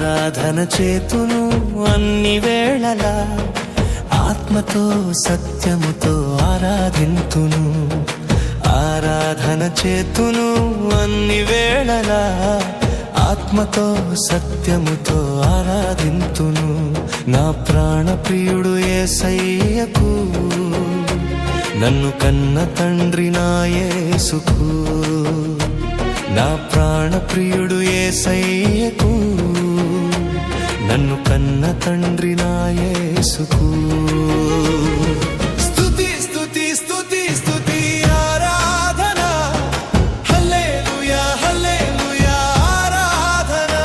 ఆరాధన చేతును అన్ని వేళలా, ఆత్మతో సత్యముతో ఆరాధింతును. ఆరాధన చేతును అన్ని వేళలా, ఆత్మతో సత్యముతో ఆరాధింతును. నా ప్రాణ ప్రియుడు యేసయ్యకు, నన్ను కన్న తండ్రి నా యేసుకు. నా ప్రాణ ప్రియుడు యేసయ్యకు, నన్ను కన్న తండ్రి నా యేసుకు. స్తుతి స్తుతి స్తుతి స్తుతి ఆరాధన, హల్లెలూయా హల్లెలూయా ఆరాధన.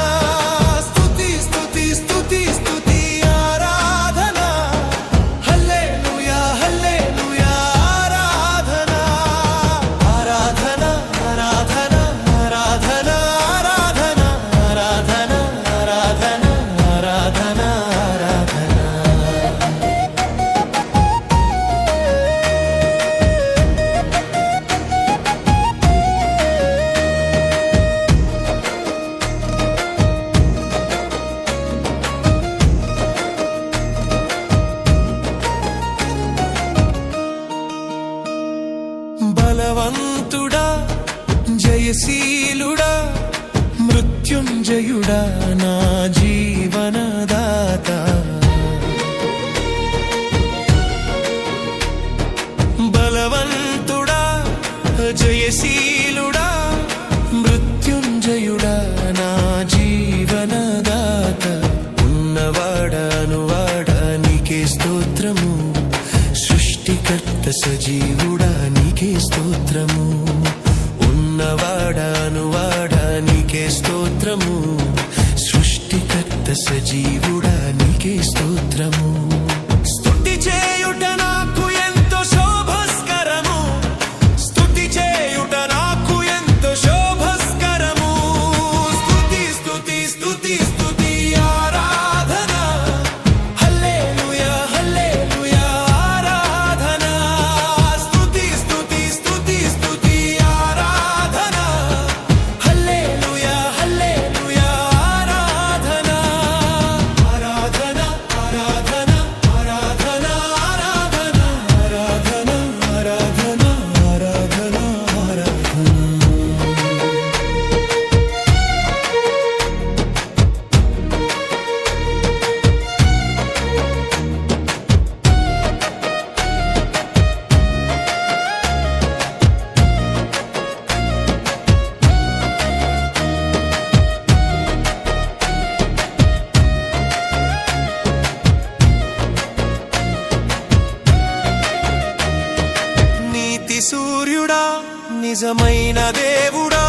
స్తుతి స్తుతి స్తుతి స్తుతి ఆరాధన, హల్లెలూయా హల్లెలూయా ఆరాధన. ఆరాధన ఆరాధన ఆరాధన ఆరాధన ఆరాధన ఆరాధన ఆరాధన ఆరాధన. బలవంతుడా జయశీలుడా మృత్యుంజయుడా నా జీవనదాత. బలవంతుడా జయశీలుడా మృత్యుంజయుడా నా జీవనదాత. ఉన్నవాడానువాడా నీకే స్తోత్రము, సృష్టికర్త సజీవుడా నీకే స్తోత్రము. ఉన్నవాడానువాడా నీకే స్తోత్రము, సృష్టికర్త సజీవుడా నీకే స్తోత్రము. స్తుతి చేయుట నాకు ఎంతో శోభస్కరము, స్తుతి చేయుట నాకు ఎంతో శోభస్కరము. స్తుతి స్తుతి స్తుతి స్తుతి ఆరాధన, హల్లెలూయా హల్లెలూయా ఆరాధన. స్తుతి స్తుతి స్తుతి స్తుతి ఆరాధన, హల్లెలూయా హల్లెలూయా ఆరాధన. ఆరాధన ఆరాధన ఆరాధన ఆరాధన ఆరాధన ఆరాధన ఆరాధన ఆరాధన. నీతి సూర్యుడా నిజమైన దేవుడా,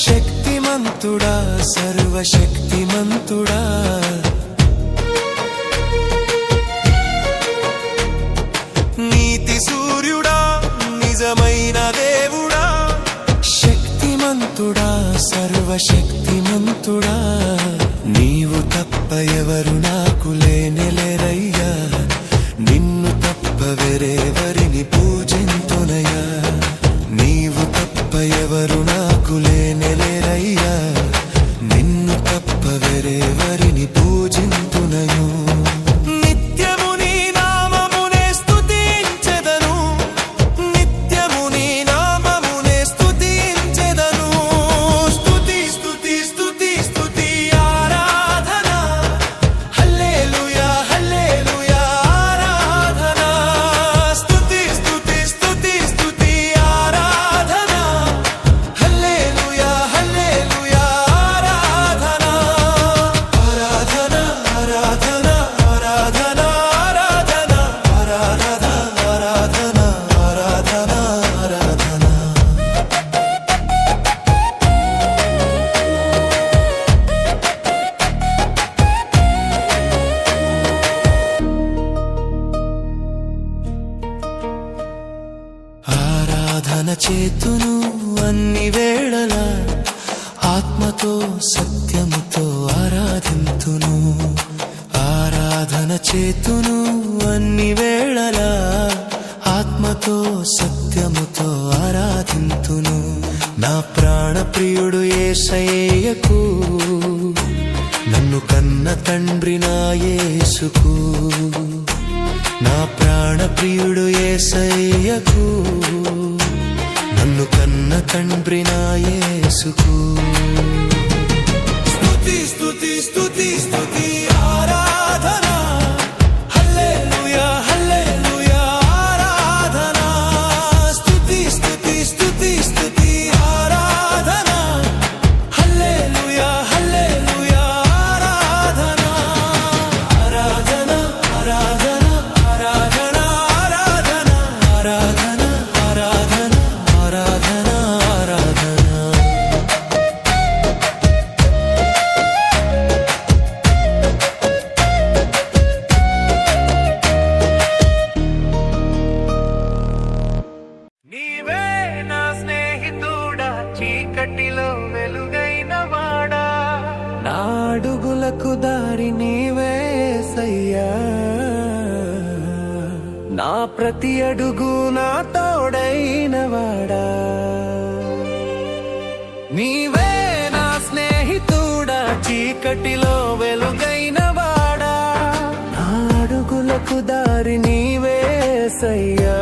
శక్తిమంతుడా సర్వశక్తిమంతుడా. నీతి సూర్యుడా నిజమైన దేవుడా, శక్తిమంతుడా సర్వశక్తిమంతుడా. నీవు తప్ప ఎవరు నాకు లేనెలెరయ్యా, నిన్ను తప్ప వేరెవరిని పూజింతునయ్యా. నీవు తప్ప ఎవరు నాకు లేనెలెరయ్యా, నిన్ను తప్ప వేరెవరిని పూజింతునయు. నిత్యము నీ నామమునే స్తుతించెదను, నిత్యము నీ నామమునే స్తుతించెదను. స్తుతి స్తుతి స్తుతి స్తుతి ఆరాధన, హల్లెలూయా హల్లెలూయా ఆరాధన. స్తుతి స్తుతి స్తుతి స్తుతి ఆరాధన, హల్లెలూయా హల్లెలూయా ఆరాధన. ఆరాధన ఆరాధన ఆరాధన ఆరాధన ఆరాధన ఆరాధన ఆరాధన ఆరాధన. ఆరాధన చేతును అన్ని వేళలా, ఆత్మతో సత్యముతో ఆరాధింతును. ఆరాధన చేతును అన్ని వేళలా, ఆత్మతో సత్యముతో ఆరాధింతును. నా ప్రాణ ప్రియుడు యేసయ్యకు, నన్ను కన్న తండ్రి నా యేసుకు, నా ప్రాణ ప్రియుడు యేసయ్యకు, నన్ను కన్న తండ్రి నా యేసుకు. స్తుతి స్తుతి స్తుతి స్తుతి ఆరాధన, హల్లెలూయా హల్లెలూయా ఆరాధన. స్తుతి స్తుతి స్తుతి స్తుతి ఆరాధన, హల్లెలూయా హల్లెలూయా ఆరాధన. ఆరాధన ఆరాధన ఆరాధన ఆరాధన ఆరాధన ఆరాధన ఆరాధన ఆరాధన. నీవే నా స్నేహితుడా, చీకటిలో వెలుగైన వాడా, నా అడుగులకు దారి నీవే యేసయ్యా, నా ప్రతి అడుగు నా తోడైన వాడా. నీవే నా స్నేహితుడా, చీకటిలో వెలుగైన వాడా, నా అడుగులకు దారి నీవే యేసయ్యా,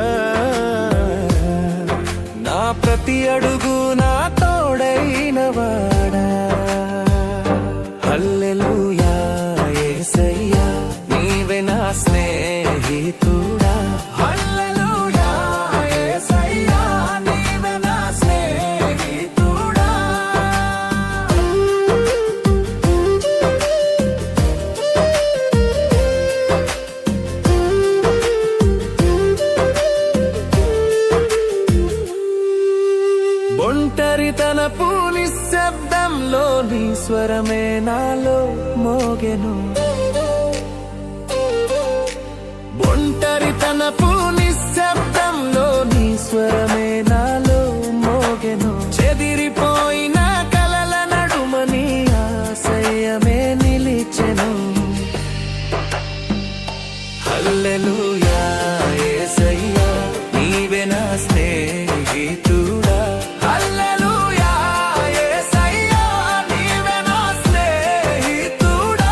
నా ప్రతి అడుగు నా తోడైన వాడా. హల్లెలూయా యేసయ్యా, నీవే నా స్నేహితుడా. హల్లెలూయా యేసయ్యా, నీవే నా స్నేహితుడా. ఒంటరితనపు నిశ్శబ్దంలో నీ స్వరమే నాలో మోగెను. ఒంటరితనపు నిశ్శబ్దంలో నీ స్వరమే నాలో మోగెను. చెదిరిపోయిన కలల నడుమ నీ ఆశయమే నిలిచెను. హల్లెలూయా యేసయ్యా, నీవే నా స్నేహితుడా. హల్లెలూయా యేసయ్యా, నీవే నా స్నేహితుడా.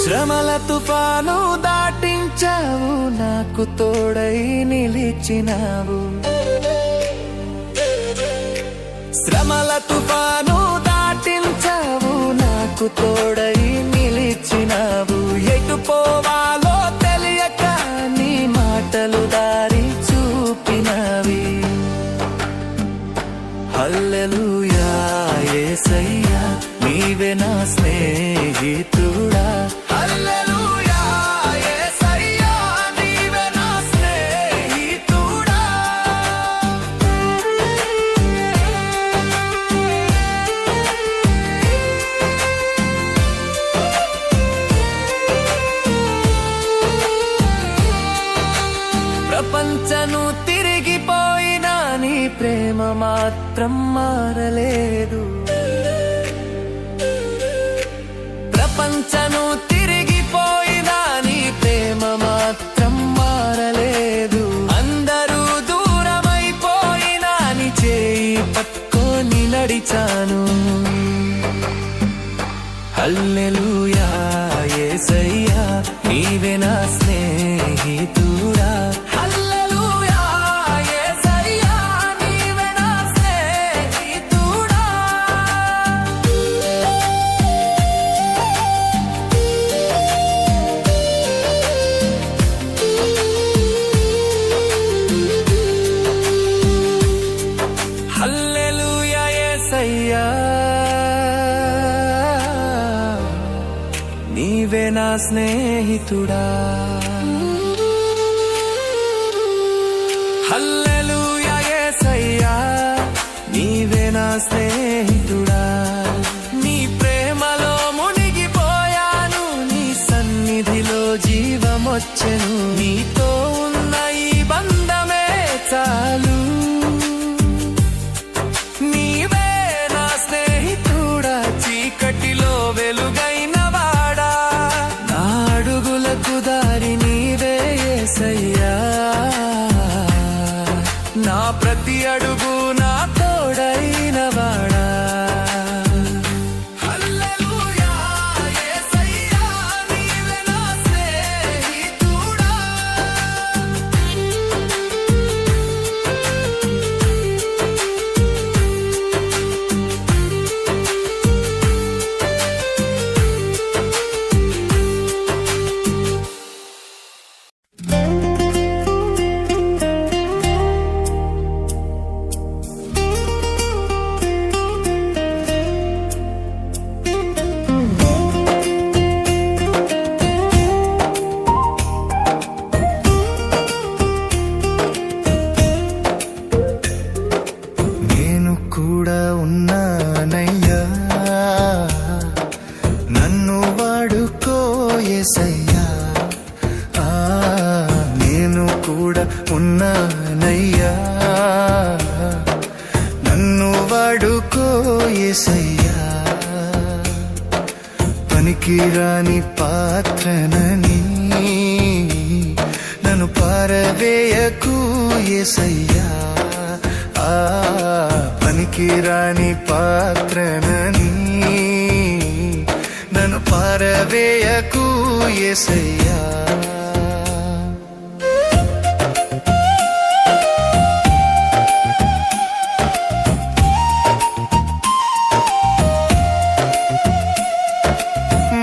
శ్రమల తుఫాను దాటించావు, నాకు తోడై నిలిచినావు. శ్రమల తుఫాను దాటించావు, నాకు తోడై నిలిచినావు. ఎటు పోవాలో తెలియక నీ మాటలు దారి చూపినవి. హల్లెలూయా యేసయ్యా, నీవే నా స్నేహితుడా. హల్లెలూయా యేసయ్యా, నీవే నా స్నేహితుడా. ప్రపంచను తిరిగిపోయినా నీ ప్రేమ మాత్రం మారలేదు. ప్రపంచను తిరిగిపోయినా నీ ప్రేమ మాత్రం మారలేదు. అందరూ దూరమైపోయినా నీ చేయి పట్టుకొని నడిచాను. హల్లెలూయా యేసయ్యా, నీవే నా స్నేహితుడా. హల్లెలూయా యేసయ్యా, నీవే నా స్నేహితుడా. హల్లెలూయా యేసయ్యా, నీవే నా స్నేహితుడా. హల్లెలూయా యేసయ్యా, నీవే నా స్నేహితుడా. నీ ప్రేమలో మునిగిపోయాను, నీ సన్నిధిలో జీవమొచ్చెను. నీతో ఉన్న ఈ బంధమే చాలు. నీవే నా స్నేహితుడా, చీకటిలో వెలుగైన వాడా, నా అడుగు కూడా ఉన్నానయ్యా, నన్ను వాడుకో యేసయ్యా. నేను కూడా ఉన్నానయ్యా, నన్ను వాడుకో యేసయ్యా. పనికిరాని పాత్రనని నన్ను పారవేయకు యేసయ్యా. పనికిరాని పాత్రనని నన్ను పారవేయకు యేసయ్యా.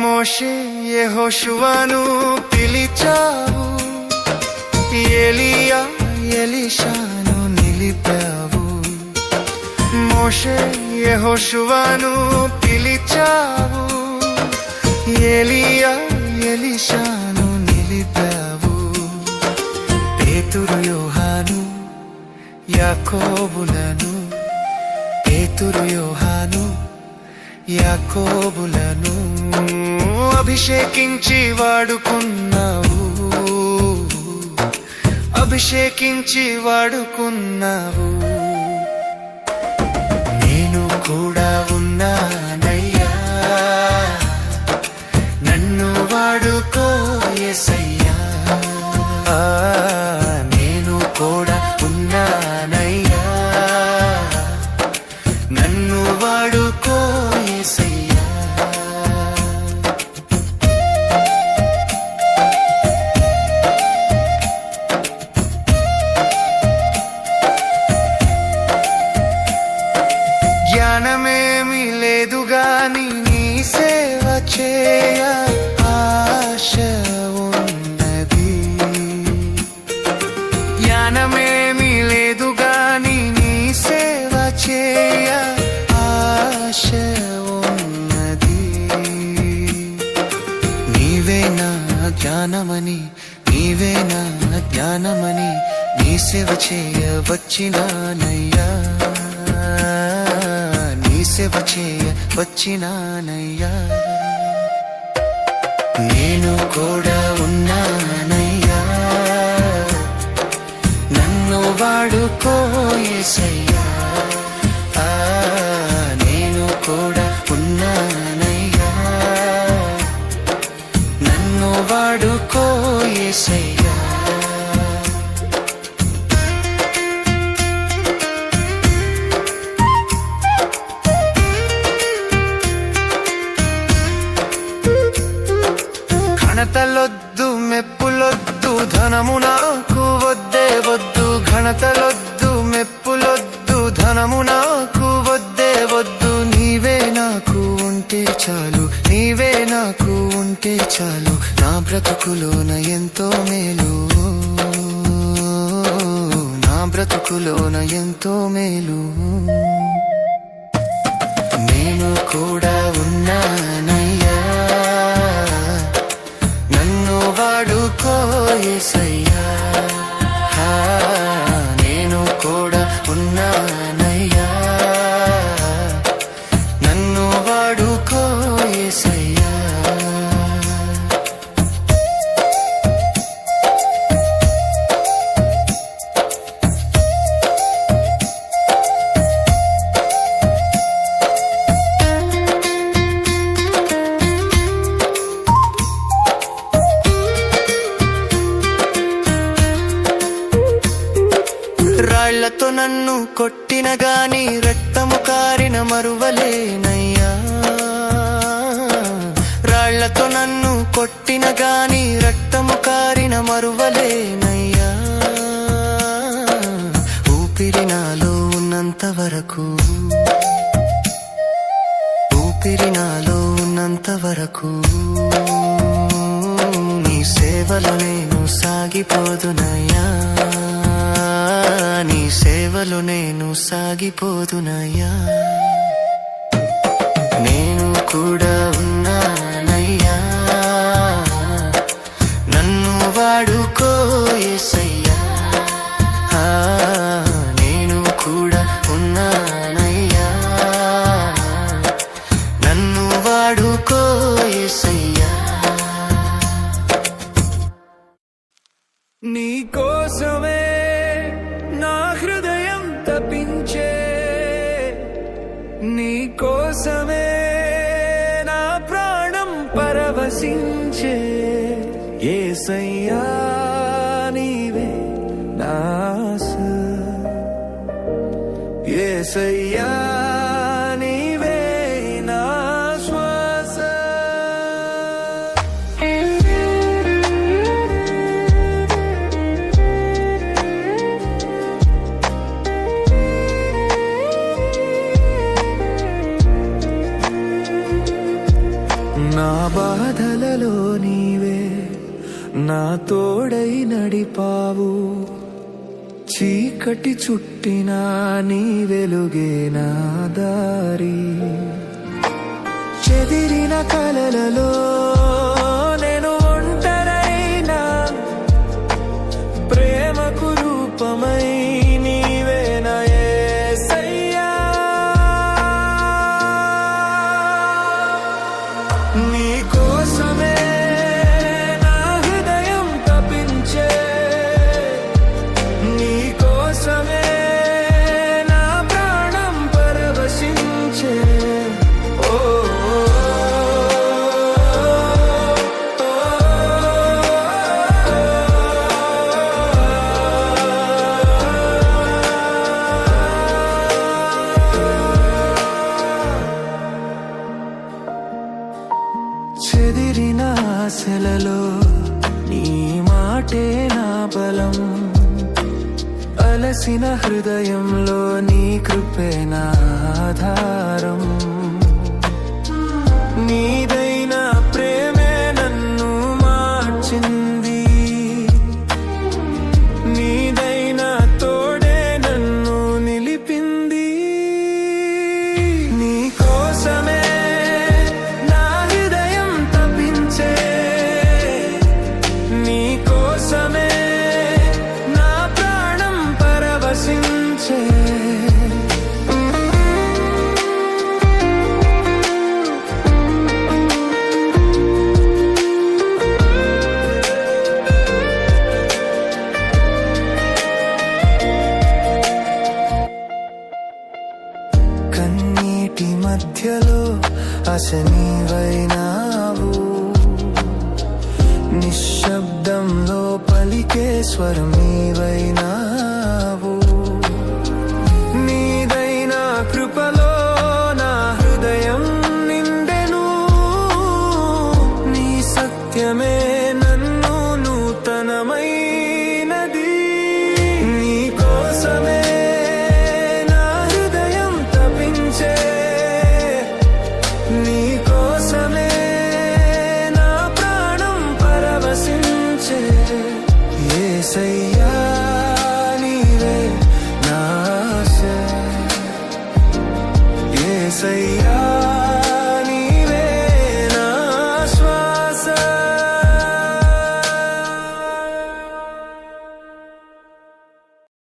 మోషే యెహోషువను పిలిచావు, ఎలీయా ఎలీషాను నిలిపావు. మోషే యెహోషువను పిలిచావు, ఎలీయా ఎలీషాను నిలిపావు. పేతురు యోహాను యాకోబులను, పేతురు యోహాను యాకోబులను అభిషేకించి వాడుకున్నావు, అభిషేకించి వాడుకున్నావు. నేను కూడా ఉన్నానయ్యా, నన్ను వాడుకో యేసయ్యా. నేను కూడా ఉన్నానయ్యా, నన్ను వాడుకో యేసయ్యా. జ్ఞానమేమి లేదు గాని నీ సేవ చేయ ఆశ ఉన్నది. జ్ఞానమేమి లేదు గాని నీ సేవ చేయ ఆశ ఉన్నది. నీవే నా జ్ఞానమని, నీవే నా జ్ఞానమని నీ సేవ చేయ వచ్చినానయ్యా, నీ సేవ చేయ వచ్చినానయ్యా. నేను కూడా ఉన్నానయ్యా, నన్ను వాడుకో యేసయ్యా. నేను కూడా ఉన్నానయ్యా, నన్ను వాడుకో యేసయ్యా. ఘనతలొద్దు మెప్పులొద్దు ధనము నాకు వద్దే వద్దు. ఘనతలొద్దు మెప్పులొద్దు ధనము నాకు వద్దే వద్దు. నీవే నాకు ఉంటే చాలు, నీవే నాకు ఉంటే చాలు. నా బ్రతుకులోన ఎంతో మేలు, నా బ్రతుకులోన ఎంతో మేలు. నేను కూడా ఉన్నానయ్యా, నన్ను వాడుకో యేసయ్యా. నేను కూడా ఉన్నానయ్యా, నన్ను వాడుకో యేసయ్యా. రాళ్లతో నన్ను కొట్టిన గాని రక్తము కారిన మరువలేనయ్యా. రాళ్లతో నన్ను కొట్టిన గాని రక్తము కారిన మరువలేనయ్యా. ఊపిరి నాలో ఉన్నంత వరకు, ఊపిరి నాలో ఉన్నంత వరకు నీ సేవలో నేను సాగిపోదునయ్యా, నీ సేవలో నేను సాగిపోదునయ్యా. నేను కూడా ఉన్నానయ్యా, నన్ను వాడుకో యేసయ్యా. నేను కూడా ఉన్నానయ్యా, నీ కోసమే నా ప్రాణం పరవశించే యేసయ్యా నీవే నా ఆశ యేసయ్యా నీవే నా శ్వాస నా బాధలలో నీవే నా తోడై నడిపావు చీకటి చుట్టిన నీ వెలుగే నా దారి చెదిరిన కలలలో నేను ఒంటరైనా ప్రేమకు రూపమై నీవే నా యేసయ్యా నీ కోసమే నా హృదయం తపించే నీ కోసమే నా ప్రాణం పరవశించే ఓ చెదిరిన ఆశలలో నీ మాటే నా బలం అలసిన హృదయంలో నీ కృపే నా ఆధారం నీదైన ప్రేమే నన్ను మార్చింది నీదైన తోడే నన్ను నిలిపింది నీ కోసమే నా హృదయం తపించే నీ కోసమే నా ప్రాణం పరవశించే కన్నీటి మధ్యలో ఆశ నీవైనావు నిశ్శబ్దంలో పలికే స్వరం నీవైనా